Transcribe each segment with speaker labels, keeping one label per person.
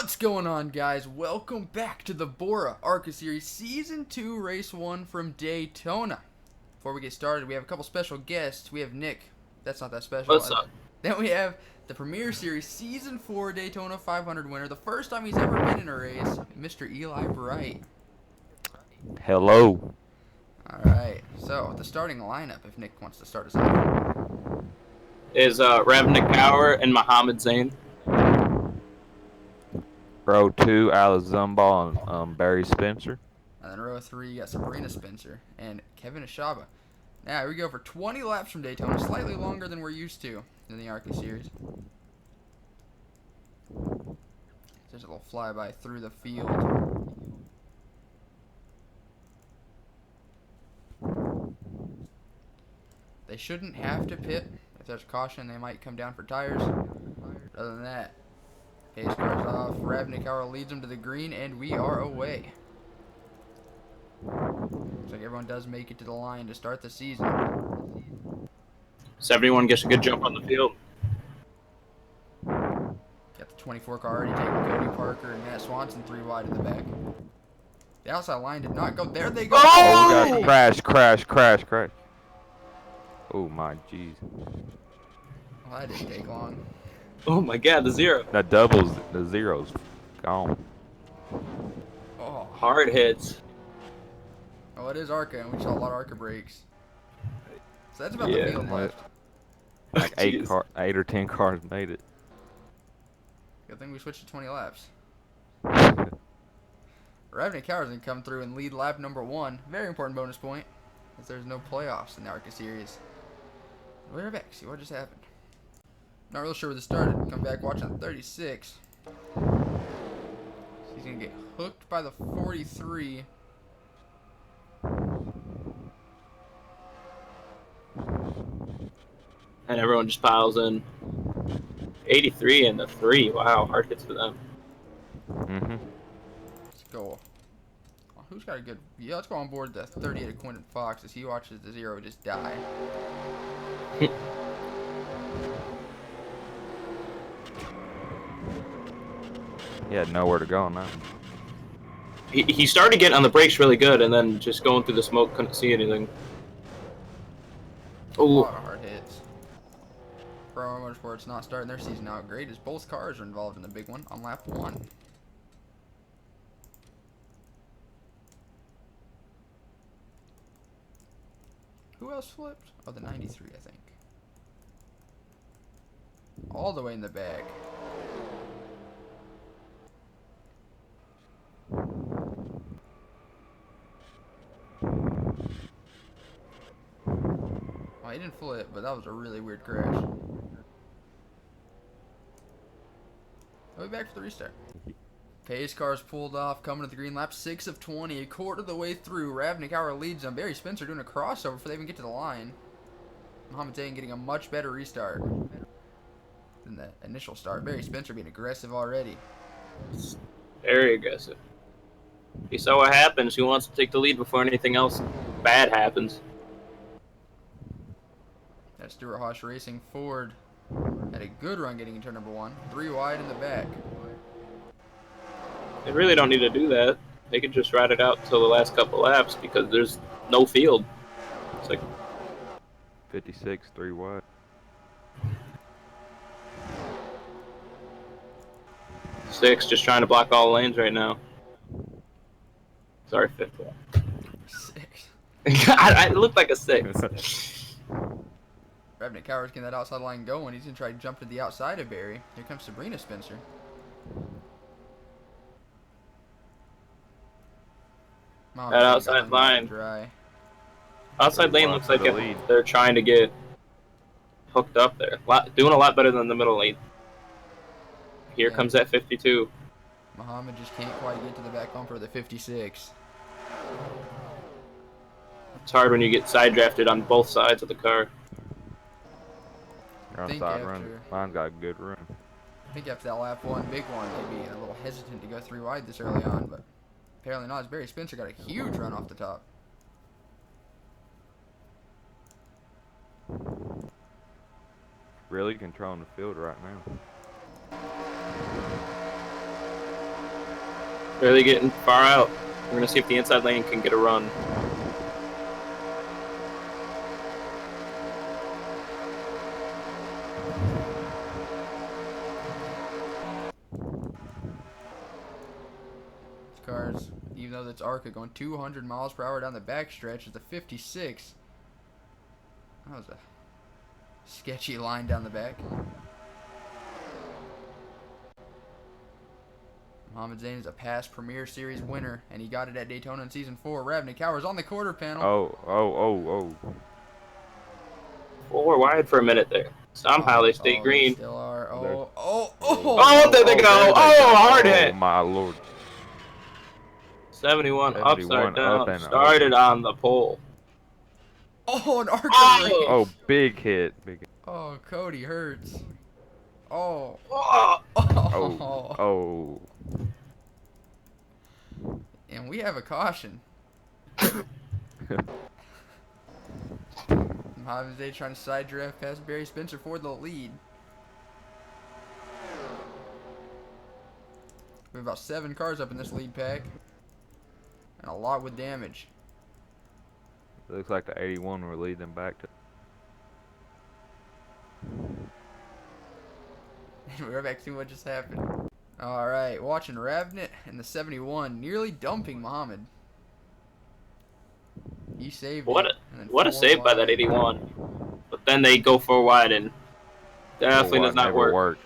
Speaker 1: What's going on, guys? Welcome back to the BORA ARCA Series Season 2 Race 1 from Daytona. Before we get started, we have a couple special guests. We have Nick. That's not that special.
Speaker 2: What's up?
Speaker 1: Then we have the Premier Series Season 4 Daytona 500 winner. The first time he's ever been in a race, Mr. Eli Bright.
Speaker 3: Hello.
Speaker 1: Alright, so the starting lineup, if Nick wants to start us off.
Speaker 2: Is Ravnik Power and Muhammad Zain.
Speaker 3: Row 2, Alice Zumball and Barry Spencer.
Speaker 1: And then row 3, you got Sabrina Spencer and Kevin Ashaba. Now, here we go for 20 laps from Daytona, slightly longer than we're used to in the ARCA Series. There's a little flyby through the field. They shouldn't have to pit. If there's caution, they might come down for tires. Other than that, pace cars off. Ravnik leads them to the green, and we are away. Looks like everyone does make it to the line to start the season.
Speaker 2: 71 gets a good jump on the field.
Speaker 1: Got the 24 car already taking Cody Parker and Matt Swanson 3 wide in the back. The outside line did not go. There they go.
Speaker 3: Oh, we got crash. Oh my jeez.
Speaker 1: Well, that didn't take long.
Speaker 2: Oh my god, the zero.
Speaker 3: That doubles the zeros. Gone.
Speaker 1: Oh,
Speaker 2: Hard hits.
Speaker 1: oh, it is ARCA, and we saw a lot of ARCA breaks. So that's about
Speaker 2: Yeah,
Speaker 1: the field left.
Speaker 3: Like
Speaker 2: Jeez.
Speaker 3: 8 or 10 cars made it.
Speaker 1: Good thing we switched to 20 laps. Ravnik Cowers can come through and lead lap number 1. Very important bonus point, as there's no playoffs in the ARCA Series. We're back. See what just happened. Not real sure where this started. Come back watching 36. He's gonna get hooked by the 43.
Speaker 2: And everyone just piles in. 83 and the 3. Wow, hard hits for them.
Speaker 1: Let's go. Oh, who's got a good... Yeah, let's go on board the 38 of Quentin Fox as he watches the zero just die.
Speaker 3: He had nowhere to go now.
Speaker 2: He started getting on the brakes really good, and then just going through the smoke, couldn't see anything.
Speaker 1: A lot
Speaker 2: Oh,
Speaker 1: of hard hits. Pro Motorsports not starting their season out great as both cars are involved in the big one on lap 1. Who else flipped? Oh, the 93, I think. All the way in the back. Well, he didn't flip, but that was a really weird crash. I'll be back for the restart. Pace cars pulled off, coming to the green. Lap 6 of 20, a quarter of the way through. Ravnik leads them. Barry Spencer doing a crossover before they even get to the line. Muhammad Zain getting a much better restart than the initial start. Barry Spencer being aggressive already.
Speaker 2: very aggressive. He saw what happens. He wants to take the lead before anything else bad happens.
Speaker 1: That's Stuart Haas Racing Ford. Had a good run getting into turn number 1. 3 wide in the back.
Speaker 2: They really don't need to do that. They could just ride it out till the last couple laps because there's no field. It's like
Speaker 3: 56, 3 wide.
Speaker 2: six, just trying to block all lanes right now. Sorry, fifth one.
Speaker 1: 6.
Speaker 2: I looked like a 6.
Speaker 1: Ravnik Cowers getting that outside line going. He's going to try to jump to the outside of Barry. Here comes Sabrina Spencer.
Speaker 2: That outside line.
Speaker 1: Dry.
Speaker 2: Outside lane looks like they're trying to get hooked up there. Doing a lot better than the middle lane. Here comes that 52.
Speaker 1: Muhammad just can't quite get to the back bumper of the 56.
Speaker 2: It's hard when you get side drafted on both sides of the car.
Speaker 3: You're on side run. Mine got a good run.
Speaker 1: I think after that lap 1, big one, they'd be a little hesitant to go 3 wide this early on, but apparently not, as Barry Spencer got a huge run off the top.
Speaker 3: Really controlling the field right now.
Speaker 2: Really getting far out. We're gonna see if the inside lane can get a run.
Speaker 1: Cars, even though that's ARCA going 200 miles per hour down the backstretch at the 56. That was a sketchy line down the back. Mohamed Zain is a past Premier Series winner, and he got it at Daytona in Season 4. Ravnik Howard's on the quarter panel.
Speaker 3: Oh.
Speaker 2: 4 wide for a minute there. Somehow they stay green.
Speaker 1: They still are. Oh,
Speaker 2: there they go. Hard hit.
Speaker 3: Oh, my Lord.
Speaker 2: 71 upside down.
Speaker 3: Up and
Speaker 2: Started on the pole.
Speaker 1: Oh, an ARCA race.
Speaker 3: Oh, big hit.
Speaker 1: Oh, Cody hurts. Oh.
Speaker 3: Oh.
Speaker 1: And we have a caution. Mohamed Zain trying to side draft past Barry Spencer for the lead. We have about 7 cars up in this lead pack. And a lot with damage.
Speaker 3: It looks like the 81 will lead them back to.
Speaker 1: We're back to see what just happened. Alright, watching Ravnit and the 71 nearly dumping Muhammad. He saved
Speaker 2: What
Speaker 1: it.
Speaker 2: What a save by that 81. But then they go 4 wide and definitely does not work.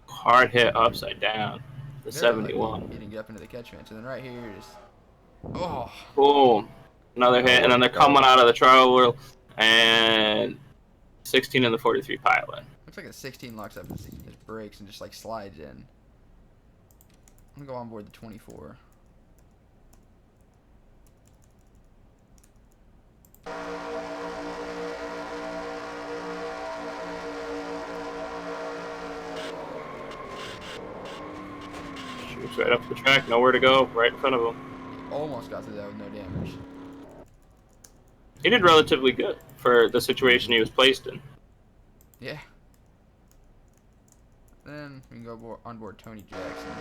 Speaker 2: Hard hit upside down. The 71.
Speaker 1: He didn't get up into the catchment. And then right here is. Oh.
Speaker 2: Boom. Another hit. And then they're coming out of the trial wheel. And 16 in the 43 pilot.
Speaker 1: Looks like a 16 locks up his brakes and just like slides in. I'm going to go on board the 24.
Speaker 2: Shoots right up the track, nowhere to go, right in front of him.
Speaker 1: He almost got through that with no damage.
Speaker 2: He did relatively good for the situation he was placed in.
Speaker 1: Yeah. Then we can go on board Tony Jackson.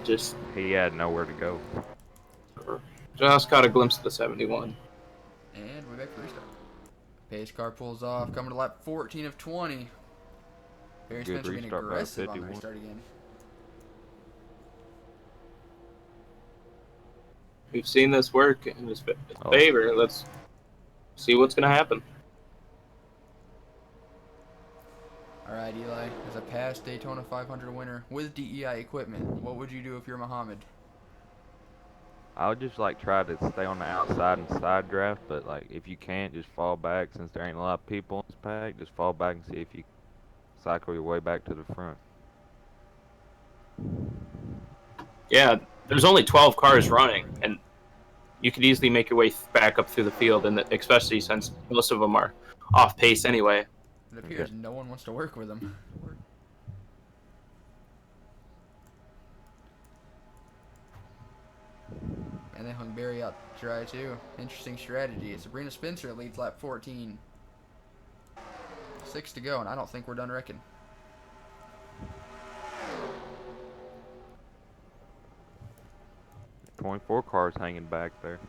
Speaker 2: Just
Speaker 3: He had nowhere to go.
Speaker 2: Just caught a glimpse of the 71.
Speaker 1: And we're back to restart. Pace car pulls off, coming to lap 14 of 20. Barry
Speaker 3: Good
Speaker 1: Spencer being
Speaker 3: restart by
Speaker 1: aggressive on
Speaker 3: 51.
Speaker 1: restart again.
Speaker 2: We've seen this work in his favor. Let's see what's going to happen.
Speaker 1: Alright, Eli, as a past Daytona 500 winner with DEI equipment, what would you do if you're Muhammad?
Speaker 3: I would just like try to stay on the outside and side draft, but like if you can't, just fall back. Since there ain't a lot of people in this pack, just fall back and see if you cycle your way back to the front.
Speaker 2: Yeah, there's only 12 cars running, and you could easily make your way back up through the field, and especially since most of them are off pace anyway.
Speaker 1: It appears no one wants to work with him. And they hung Barry out dry too. Interesting strategy. Sabrina Spencer leads lap 14. 6 to go, and I don't think we're done wrecking.
Speaker 3: The 24 cars hanging back there.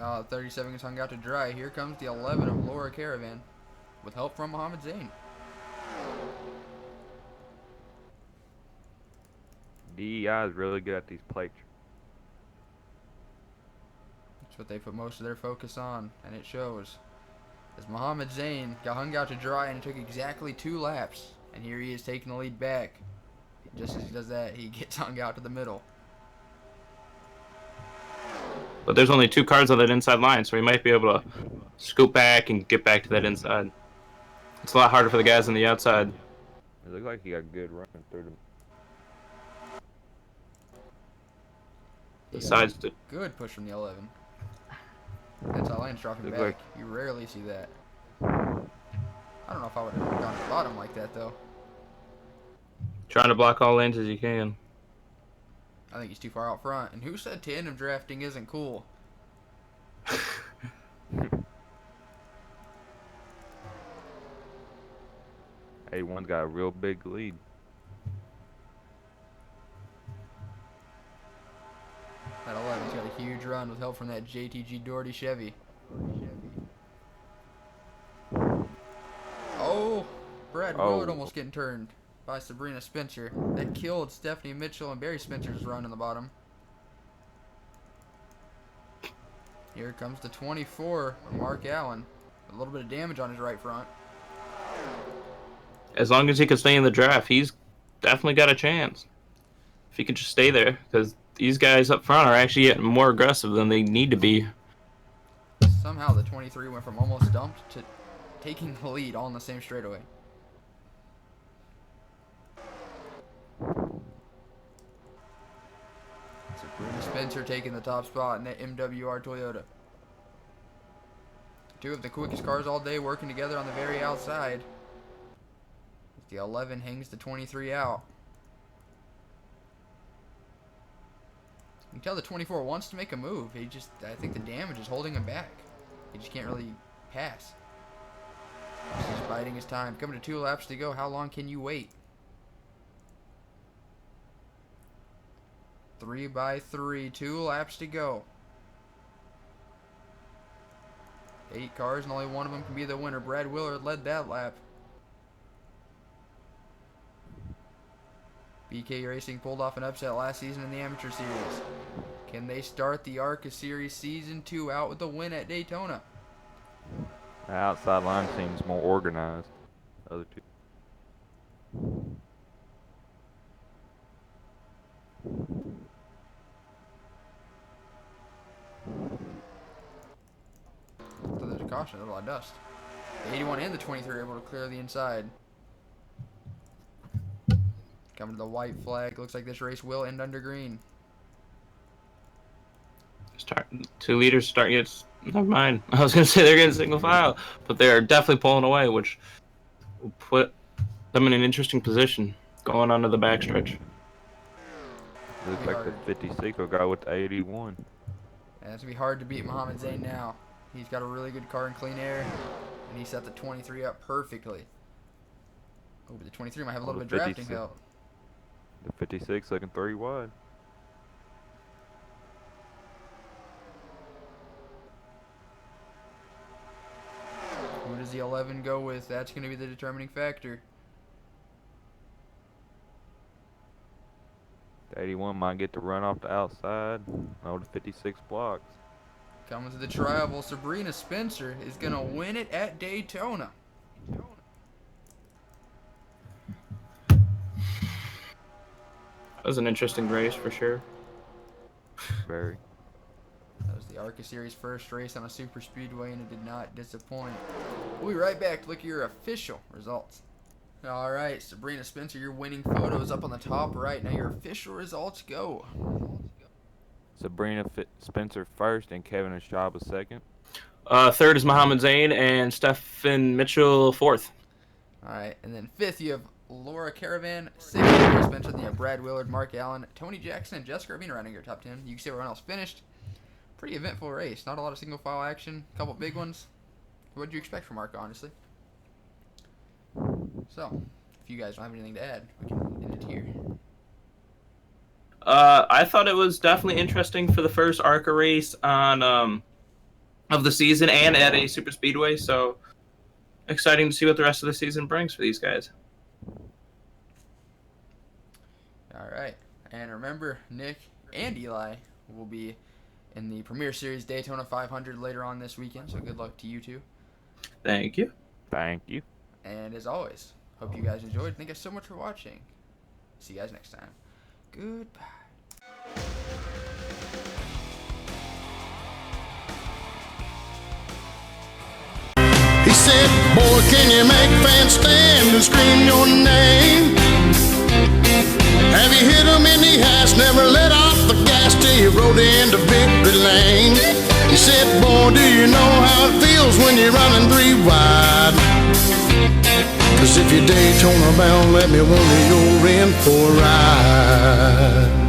Speaker 1: Oh, 30 seconds hung out to dry. Here comes the 11 of Laura Caravan with help from Mohamed Zain.
Speaker 3: DEI is really good at these plates.
Speaker 1: That's what they put most of their focus on, and it shows. As Mohamed Zain got hung out to dry and it took exactly 2 laps. And here he is taking the lead back. Just as he does that, he gets hung out to the middle.
Speaker 2: But there's only 2 cars on that inside line, so he might be able to scoop back and get back to that inside. It's a lot harder for the guys on the outside.
Speaker 3: It looks like he got good running through them.
Speaker 2: The sides to
Speaker 1: Good push from the 11. That's how lane's dropping back. You rarely see that. I don't know if I would have gone to the bottom like that, though.
Speaker 2: Trying to block all lanes as you can.
Speaker 1: I think he's too far out front. And who said tandem drafting isn't cool?
Speaker 3: A1's got a real big lead.
Speaker 1: That 11's got a huge run with help from that JTG Doherty Chevy. Oh, Brad Willard almost getting turned by Sabrina Spencer. That killed Stephanie Mitchell and Barry Spencer's run in the bottom. Here comes the 24, Mark Allen. A little bit of damage on his right front.
Speaker 2: As long as he can stay in the draft, he's definitely got a chance. If he can just stay there, because these guys up front are actually getting more aggressive than they need to be.
Speaker 1: Somehow the 23 went from almost dumped to taking the lead all in the same straightaway. Sabrina Spencer taking the top spot in that MWR Toyota. Two of the quickest cars all day working together on the very outside. The 11 hangs the 23 out. You can tell the 24 wants to make a move. I think the damage is holding him back. He just can't really pass. He's just biding his time. Coming to 2 laps to go. How long can you wait? 3 by 3. 2 laps to go. 8 cars and only one of them can be the winner. Brad Willard led that lap. BK Racing pulled off an upset last season in the Amateur Series. Can they start the ARCA Series Season 2 out with a win at Daytona?
Speaker 3: The outside line seems more organized. The other two.
Speaker 1: So there's a caution, there's a lot of dust. The 81 and the 23 are able to clear the inside. Coming to the white flag. Looks like this race will end under green.
Speaker 2: Two leaders start. Never mind. I was gonna say they're getting single file, but they are definitely pulling away, which will put them in an interesting position going onto the backstretch.
Speaker 3: Looks like the 56 will go with the 81.
Speaker 1: And it's gonna be hard to beat Mohammed Zayn now. He's got a really good car in clean air, and he set the 23 up perfectly. Oh, but the 23 might have a little bit of drafting help.
Speaker 3: The 56 looking 3 wide.
Speaker 1: Who does the 11 go with? That's going to be the determining factor.
Speaker 3: The 81 might get to run off the outside. Oh, the 56 blocks.
Speaker 1: Coming to the tribal, Sabrina Spencer is going to win it at Daytona.
Speaker 2: That was an interesting race for sure.
Speaker 3: Very.
Speaker 1: That was the ARCA Series first race on a super speedway, and it did not disappoint. We'll be right back to look at your official results. All right, Sabrina Spencer, your winning photo is up on the top right. Now your official results go.
Speaker 3: Sabrina Spencer first and Kevin Ashaba second.
Speaker 2: Third is Mohammed Zayn and Stephen Mitchell fourth.
Speaker 1: All right, and then fifth you have Laura Caravan, sixth Sabrina Spencer, then you have Brad Willard, Mark Allen, Tony Jackson, and Jessica Ravina rounding your top 10. You can see everyone else finished. Pretty eventful race. Not a lot of single file action. A couple big ones. What did you expect from ARCA, honestly? So, if you guys don't have anything to add, we can end it here.
Speaker 2: I thought it was definitely interesting for the first ARCA race on of the season and at a super speedway. So exciting to see what the rest of the season brings for these guys.
Speaker 1: All right, and remember, Nick and Eli will be in the Premier Series Daytona 500 later on this weekend. So good luck to you two.
Speaker 2: Thank you.
Speaker 3: Thank you.
Speaker 1: And as always, hope you guys enjoyed. Thank you so much for watching. See you guys next time. Goodbye.
Speaker 4: He said, boy, can you make fans stand and scream your name? Have you hit him in the ass, never let off the gas till you rode into victory lane? He said, boy, do you know how it feels when you're running 3 wide? Cause if you're Daytona bound, let me wonder you're in for a ride.